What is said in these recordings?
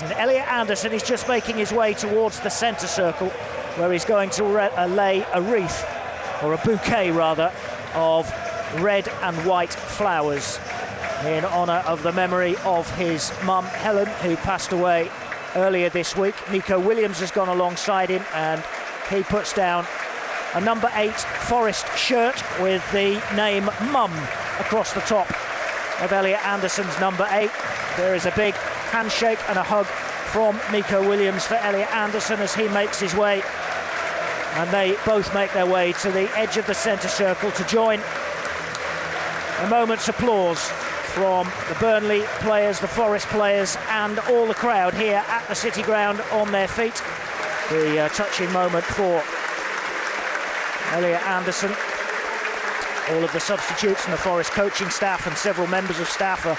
Anderson. Elliot Anderson is just making his way towards the centre circle, where he's going to lay a wreath, or a bouquet rather, of red and white flowers in honour of the memory of his mum Helen, who passed away earlier this week. Nico Williams has gone alongside him, and he puts down a number 8 Forest shirt with the name Mum across the top of Elliot Anderson's number 8. There is a big handshake and a hug from Nico Williams for Elliot Anderson as he makes his way, and they both make their way to the edge of the centre circle to join a moment's applause from the Burnley players, the Forest players, and all the crowd here at the City Ground on their feet. The touching moment for Elliot Anderson. All of the substitutes and the Forest coaching staff and several members of staff are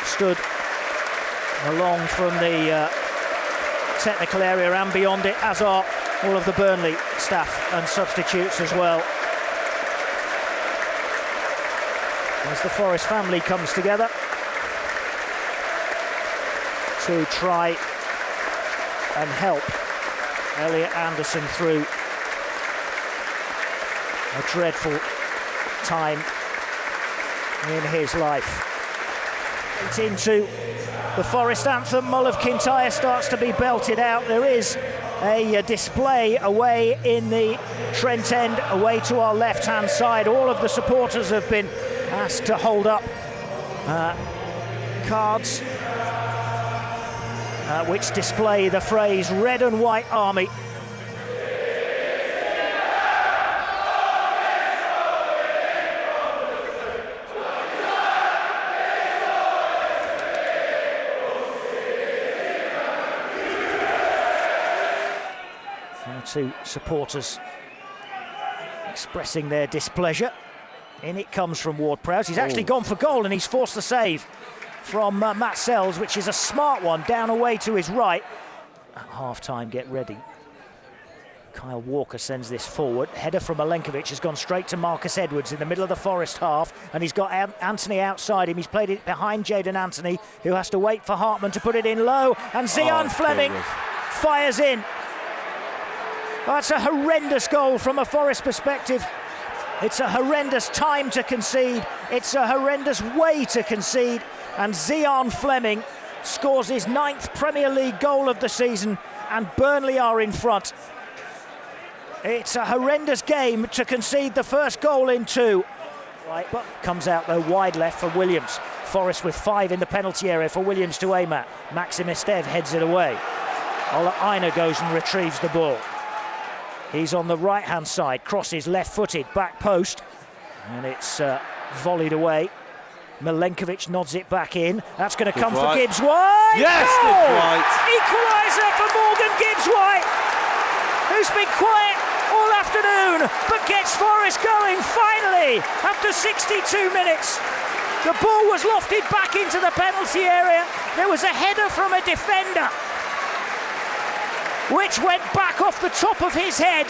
stood along from the technical area and beyond it, as are all of the Burnley staff and substitutes as well. As the Forest family comes together to try and help Elliot Anderson through a dreadful time in his life. Into the Forest anthem, Mull of Kintyre starts to be belted out. There is a display away in the Trent end, away to our left-hand side. All of the supporters have been asked to hold up cards which display the phrase Red and White Army. Two supporters expressing their displeasure. In it comes from Ward-Prowse. He's actually gone for goal, and he's forced the save from Matt Sells, which is a smart one, down away to his right. At half-time, get ready. Kyle Walker sends this forward. Header from Milenkovic has gone straight to Marcus Edwards in the middle of the Forest half, and he's got Anthony outside him. He's played it behind Jayden Anthony, who has to wait for Hartman to put it in low, and Zian Fleming fires in. That's a horrendous goal from a Forest perspective. It's a horrendous time to concede. It's a horrendous way to concede. And Zian Fleming scores his 9th Premier League goal of the season, and Burnley are in front. It's a horrendous game to concede the first goal in 2. Right, but comes out though wide left for Williams. Forest with 5 in the penalty area for Williams to aim at. Maxim Estev heads it away. Ola Aina goes and retrieves the ball. He's on the right-hand side, crosses left-footed, back post, and it's volleyed away. Milenkovic nods it back in. That's going to come for Gibbs-White. Yes, Gibbs-White. Equaliser for Morgan Gibbs-White, who's been quiet all afternoon, but gets Forest going finally after 62 minutes. The ball was lofted back into the penalty area. There was a header from a defender, which went back off the top of his head,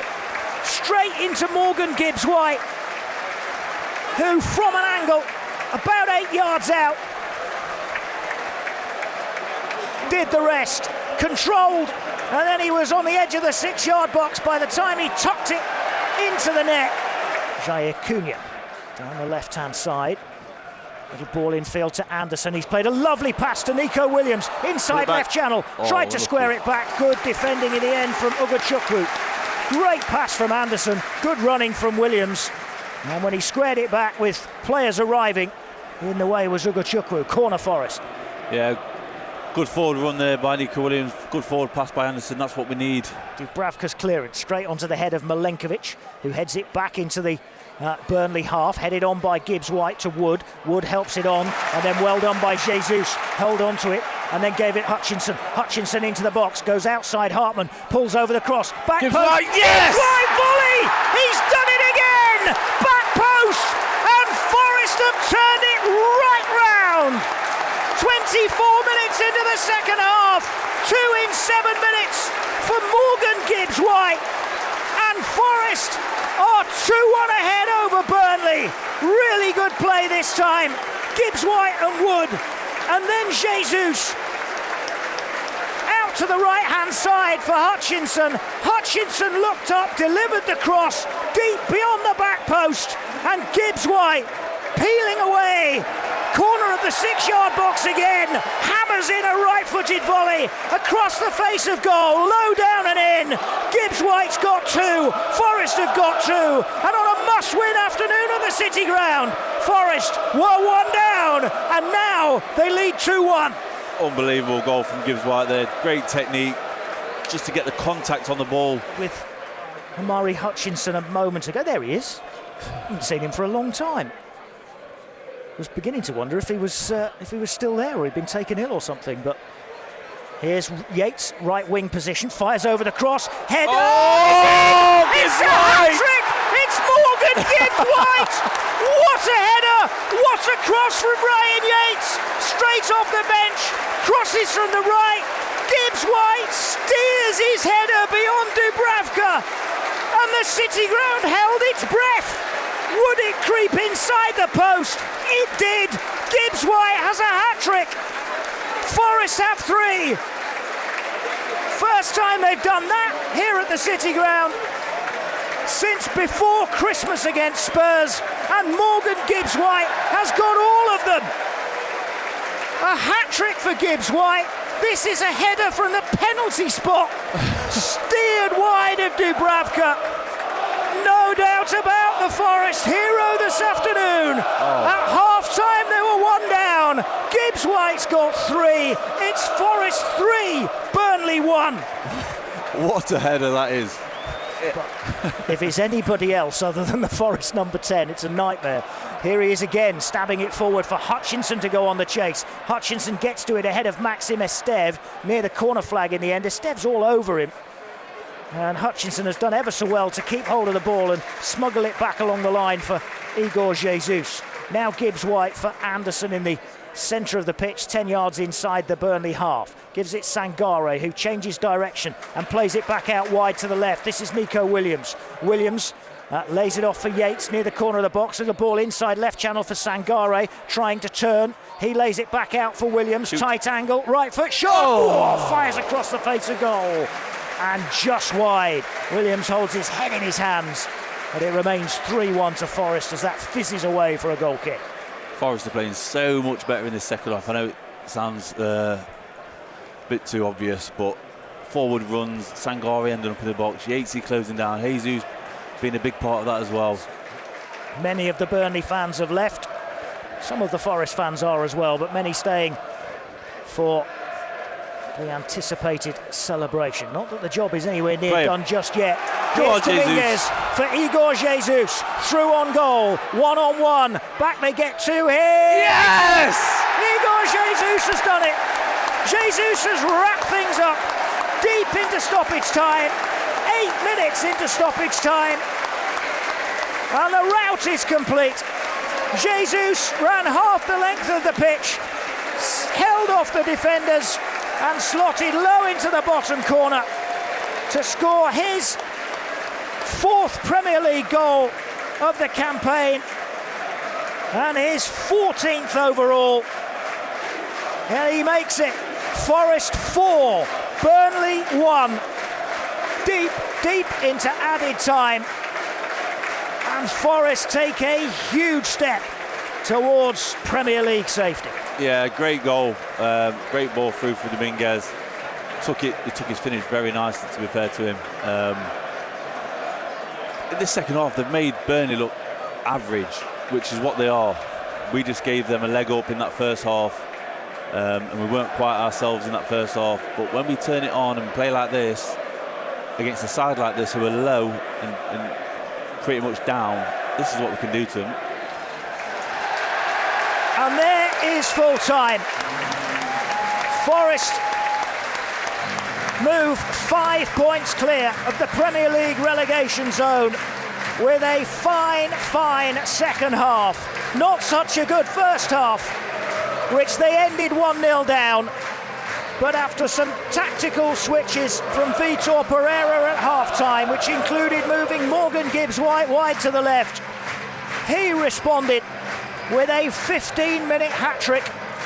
straight into Morgan Gibbs-White, who from an angle about 8 yards out did the rest, controlled, and then he was on the edge of the 6-yard box by the time he tucked it into the net. Jair Cunha down the left-hand side. Little ball in field to Anderson. He's played a lovely pass to Nico Williams, inside left channel, tried to square it back. Good defending in the end from Ugochukwu. Great pass from Anderson, good running from Williams. And when he squared it back with players arriving, in the way was Ugochukwu. Corner Forest. Yeah, good forward run there by Nico Williams, good forward pass by Anderson, that's what we need. Dubravka's clearance straight onto the head of Milenkovic, who heads it back into the Burnley half, headed on by Gibbs-White to Wood. Wood helps it on, and then well done by Jesus, held on to it, and then gave it Hutchinson. Hutchinson into the box, goes outside Hartman, pulls over the cross, back post, yes! Gibbs-White volley! He's done it again! Back post, and Forest have turned it right round! 24 minutes into the second half, 2 in 7 minutes for Morgan Gibbs-White, and Forest are 2-1 ahead over Burnley. Really good play this time. Gibbs-White and Wood, and then Jesus. to the right-hand side for Hutchinson. Hutchinson looked up, delivered the cross deep beyond the back post, and Gibbs-White peeling away. Corner of the 6-yard box again, hammers in a right-footed volley across the face of goal, low down and in. Gibbs-White's got 2, Forest have got 2, and on a must-win afternoon at the City Ground, Forest were 1 down, and now they lead 2-1. Unbelievable goal from Gibbs-White there. Great technique, just to get the contact on the ball. With Omari Hutchinson a moment ago, there he is. Haven't seen him for a long time. Was beginning to wonder if he was still there or he'd been taken ill or something. But here's Yates, right wing position, fires over the cross, header. Oh, it's a hat-trick! It's Morgan Gibbs-White! What a header! What a cross from Ryan Yates! Straight off the bench, crosses from the right. Gibbs-White steers his header beyond Dubravka, and the City Ground held its breath. Would it creep inside the post? It did. Gibbs-White has a hat-trick. Forest have 3. First time they've done that here at the City Ground since before Christmas against Spurs, and Morgan Gibbs-White has got all of them. A hat-trick for Gibbs-White. This is a header from the penalty spot. Steered wide of Dubravka. No doubt about the Forest hero this afternoon. At half-time they were 1 down. Gibbs-White's got 3. It's Forest 3, Burnley 1. What a header that is. If it's anybody else other than the Forest number 10, it's a nightmare. Here he is again, stabbing it forward for Hutchinson to go on the chase. Hutchinson gets to it ahead of Maxim Estev near the corner flag in the end. Estev's all over him. And Hutchinson has done ever so well to keep hold of the ball and smuggle it back along the line for Igor Jesus. Now Gibbs-White for Anderson in the centre of the pitch, 10 yards inside the Burnley half. Gives it Sangare, who changes direction and plays it back out wide to the left. This is Nico Williams. Williams lays it off for Yates near the corner of the box. There's a ball inside left channel for Sangare, trying to turn. He lays it back out for Williams. Tight angle, right foot shot. Oh, fires across the face of goal. And just wide. Williams holds his head in his hands, but it remains 3-1 to Forest as that fizzes away for a goal kick. Forest are playing so much better in this second half. I know it sounds a bit too obvious, but forward runs, Sangare ending up in the box, Yatesy closing down, Jesus being a big part of that as well. Many of the Burnley fans have left. Some of the Forest fans are as well, but many staying for the anticipated celebration. Not that the job is anywhere near done just yet. Here's Dominguez for Igor Jesus. Through on goal, 1-on-1. Back they get 2 here. Yes! Igor Jesus has done it. Jesus has wrapped things up deep into stoppage time. 8 minutes into stoppage time. And the rout is complete. Jesus ran half the length of the pitch, held off the defenders, and slotted low into the bottom corner to score his 4th Premier League goal of the campaign and his 14th overall. And he makes it Forest 4, Burnley 1. Deep into added time. And Forest take a huge step towards Premier League safety. Yeah, great goal. Great ball through for Dominguez. He took his finish very nicely, to be fair to him. In this second half, they've made Burnley look average, which is what they are. We just gave them a leg up in that first half, and we weren't quite ourselves in that first half. But when we turn it on and play like this, against a side like this who are low and pretty much down, this is what we can do to them. And there is full time. Forest move 5 points clear of the Premier League relegation zone with a fine second half. Not such a good first half, which they ended 1-0 down. But after some tactical switches from Vitor Pereira at half-time, which included moving Morgan Gibbs-White wide to the left, he responded with a 15-minute hat-trick